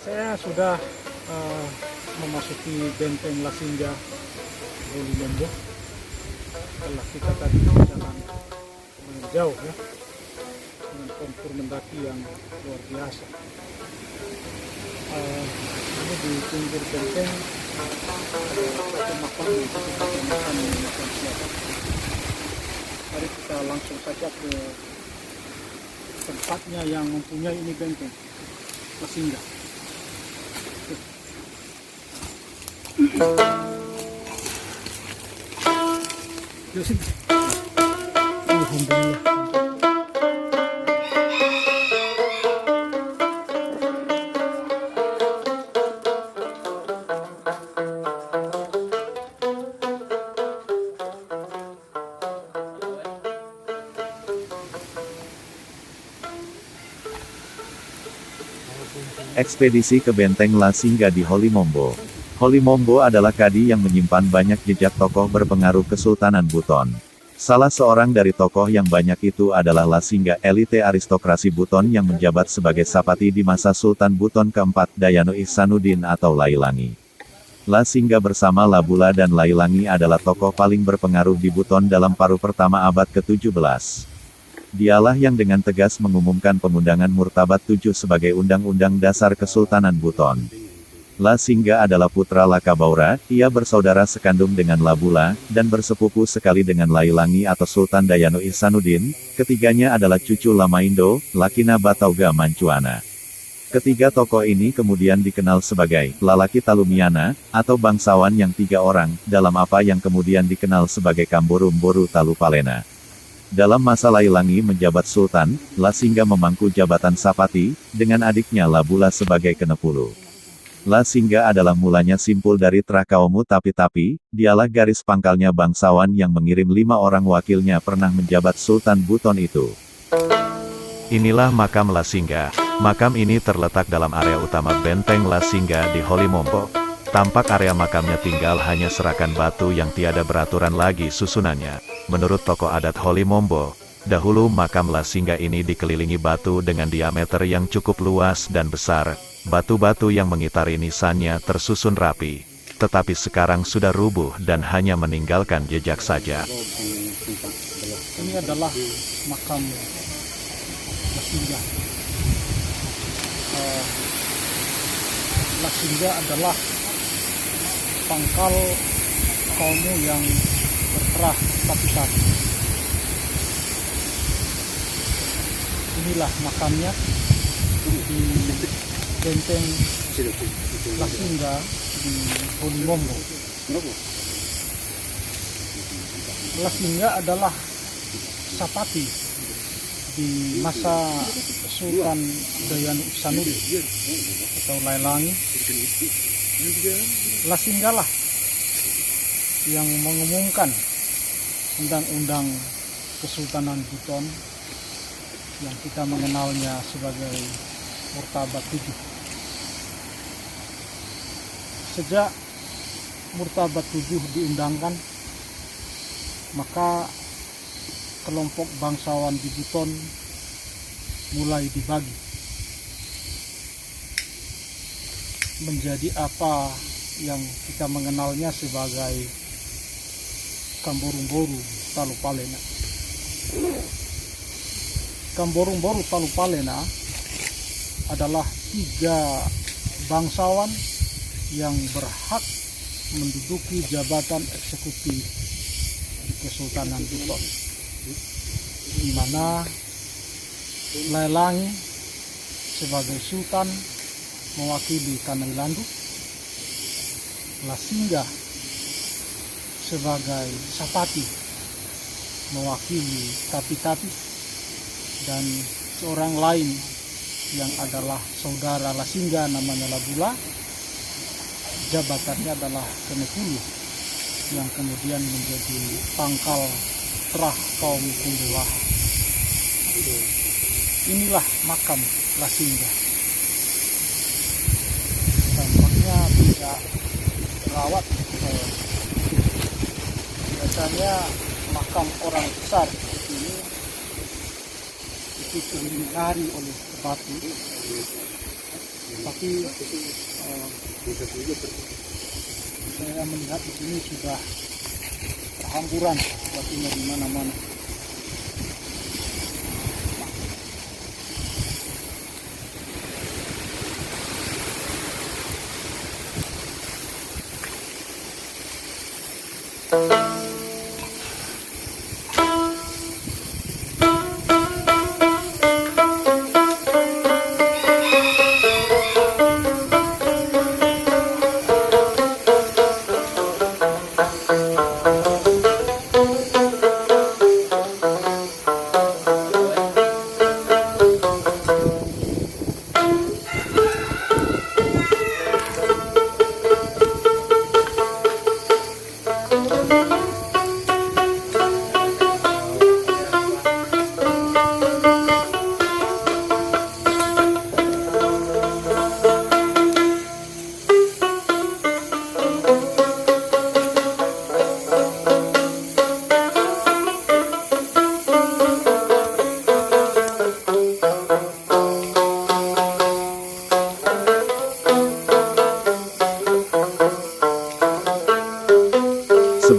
Saya sudah memasuki benteng Lasingga Holi Mombo. Setelah kita tadi berjalan lumayan jauh ya, dengan kontur mendaki yang luar biasa. Ini di pinggir benteng ada satu makam yang kita makan makan siapa. Mari kita langsung saja ke tempatnya yang mempunyai ini benteng Lasingga. Yusuf. Alhamdulillah. Ekspedisi ke Benteng Lasingga di Holi Mombo. Holi Mombo adalah kadi yang menyimpan banyak jejak tokoh berpengaruh Kesultanan Buton. Salah seorang dari tokoh yang banyak itu adalah Lasingga, elite aristokrasi Buton yang menjabat sebagai Sapati di masa Sultan Buton keempat Dayanu Ihsanuddin atau Lailangi. Lasingga bersama Labula dan Lailangi adalah tokoh paling berpengaruh di Buton dalam paruh pertama abad ke-17. Dialah yang dengan tegas mengumumkan pengundangan Murtabat 7 sebagai Undang-Undang Dasar Kesultanan Buton. Lasingga adalah putra Lakabaura, ia bersaudara sekandung dengan Labula, dan bersepupu sekali dengan Lailangi atau Sultan Dayanu Ihsanuddin, ketiganya adalah cucu Lamaindo, Lakina Batauga Mancuana. Ketiga tokoh ini kemudian dikenal sebagai Lalaki Talumiana, atau bangsawan yang 3 orang, dalam apa yang kemudian dikenal sebagai Kamborum-Boru Talupalena. Dalam masa Lailangi menjabat Sultan, Lasingga memangku jabatan Sapati, dengan adiknya Labula sebagai Kenepulu. Lasingga adalah mulanya simpul dari Trakaomu tapi dialah garis pangkalnya bangsawan yang mengirim 5 orang wakilnya pernah menjabat Sultan Buton itu. Inilah makam Lasingga. Makam ini terletak dalam area utama Benteng Lasingga di Holi Mombo. Tampak area makamnya tinggal hanya serakan batu yang tiada beraturan lagi susunannya. Menurut tokoh adat Holi Mombo, dahulu makam Lasingga ini dikelilingi batu dengan diameter yang cukup luas dan besar. Batu-batu yang mengitari nisannya tersusun rapi, tetapi sekarang sudah rubuh dan hanya meninggalkan jejak saja. Ini adalah makam Lasingga. Lasingga adalah pangkal kaummu yang berterah tapi-tapi. Inilah makamnya di Benteng Lasingga di Holi Mombo. Lasingga adalah Sapati di masa Sultan Dayanu Ihsanuddin atau Lailangi. Lasinggalah yang mengumumkan Undang-Undang Kesultanan Buton yang kita mengenalnya sebagai Murtabat 7. Sejak Murtabat 7 diundangkan, maka kelompok bangsawan di Buton mulai dibagi menjadi apa yang kita mengenalnya sebagai Kamborum-Boru Talupalena. Kamborum-Boru Talupalena adalah 3 bangsawan yang berhak menduduki jabatan eksekutif di Kesultanan Buton, di mana Lailangi sebagai Sultan mewakili Tanah Landu, Lasingga sebagai Sapati mewakili Tapi-Tapi, dan seorang lain yang adalah saudara Lasingga namanya Labula, jabatannya adalah Kenepulu, yang kemudian menjadi pangkal terah kaum Kundulaha. Inilah makam Lasingga. Tampaknya tidak terawat. Biasanya makam orang besar seperti ini itu dilingkari oleh batu Tapi saya melihat di sini sudah terhamburan batunya di mana-mana.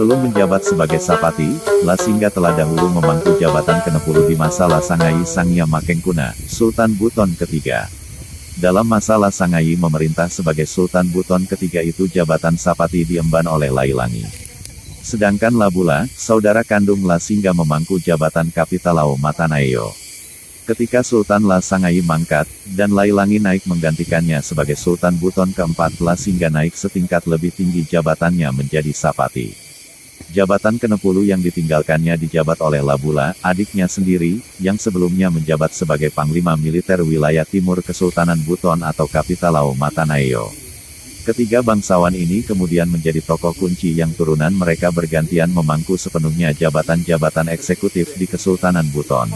Sebelum menjabat sebagai Sapati, Lasingga telah dahulu memangku jabatan ke-10 di masa Lasangai Sangya Makengkuna, Sultan Buton ketiga. Dalam masa Lasangai memerintah sebagai Sultan Buton ketiga itu jabatan Sapati diemban oleh Lailangi. Sedangkan Labula, saudara kandung Lasingga memangku jabatan Kapitalao Matanaeo. Ketika Sultan Lasangai mangkat, dan Lailangi naik menggantikannya sebagai Sultan Buton keempat, Lasingga naik setingkat lebih tinggi jabatannya menjadi Sapati. Jabatan ke-10 yang ditinggalkannya dijabat oleh Labula, adiknya sendiri, yang sebelumnya menjabat sebagai Panglima Militer Wilayah Timur Kesultanan Buton atau Kapitalao Matanaeo. Ketiga bangsawan ini kemudian menjadi tokoh kunci yang turunan mereka bergantian memangku sepenuhnya jabatan-jabatan eksekutif di Kesultanan Buton.